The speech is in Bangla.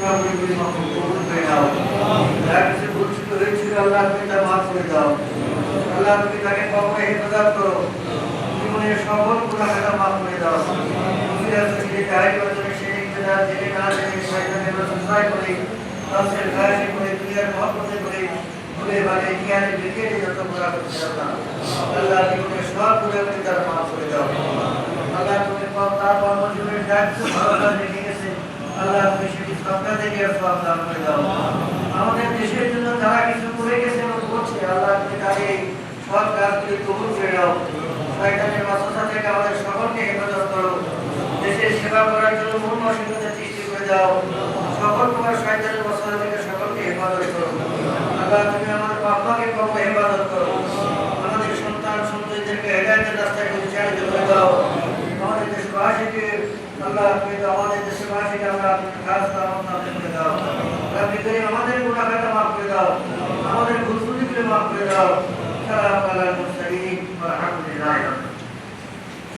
গুনাহগুলি মাফ কবুল করে নাও। যার কিছু ভুল ত্রুটি হয়েছিল আল্লাহ তুমি তা মাফ করে দাও। আল্লাহ তুমি তাকে কবরে হেফাজত করো, জীবনের সকল গুনাহ খাতা মাফ করে দাও। মুফিয়াত থেকে গায়ে বদলে সেই ইন্তজার জেনে না জেনে শয়তানের ওয়াসওয়াসা করে নফসের খায়েশে করে দুনিয়ার মহব্বতে করে ভুলে ভালে জ্ঞানে বিজ্ঞানে যত গুনাহ করতে আল্লাহ আল্লাহ জীবনের সব গুনাহগুলি তার মাফ করে দাও। আল্লাহ তুমি তার কর্মজীবনের দায়িত্ব ভালো রেখে গেছে, আল্লাহ তুমি সেটি সবটা থেকে সব দান করে দাও। আমাদের দেশের জন্য যারা কিছু করে গেছে এবং করছে আল্লাহ তুমি তাদের সব কাজগুলি কবুল করে দাও। শয়তানের ওয়াসওয়াসা থেকে আমাদের সকলকে হেফাজত করো। দেশের সেবা করার জন্য মন মানসিকতা সৃষ্টি করে দাও। সকল প্রকার শয়তানের ওয়াসওয়াসা থেকে সকলকে হেফাজত করো। আল্লাহ তুমি আমাদের বাবা-মাকে কবরে হেফাজত করো। আমাদের সন্তান সন্ততিদেরকে হেদায়েতের রাস্তায় পরিচালিত করে দাও। আমাদের দেশবাসীকে আল্লাহ তুমি আমাদের দেশবাসীকে আমরা খাস রহমত করে দাও। আপনি করে আমাদের গুনাহ খাতা মাফ করে দাও, আমাদের ভুল ত্রুটিগুলো মাফ করে দাও। সালাম আলাইকুম।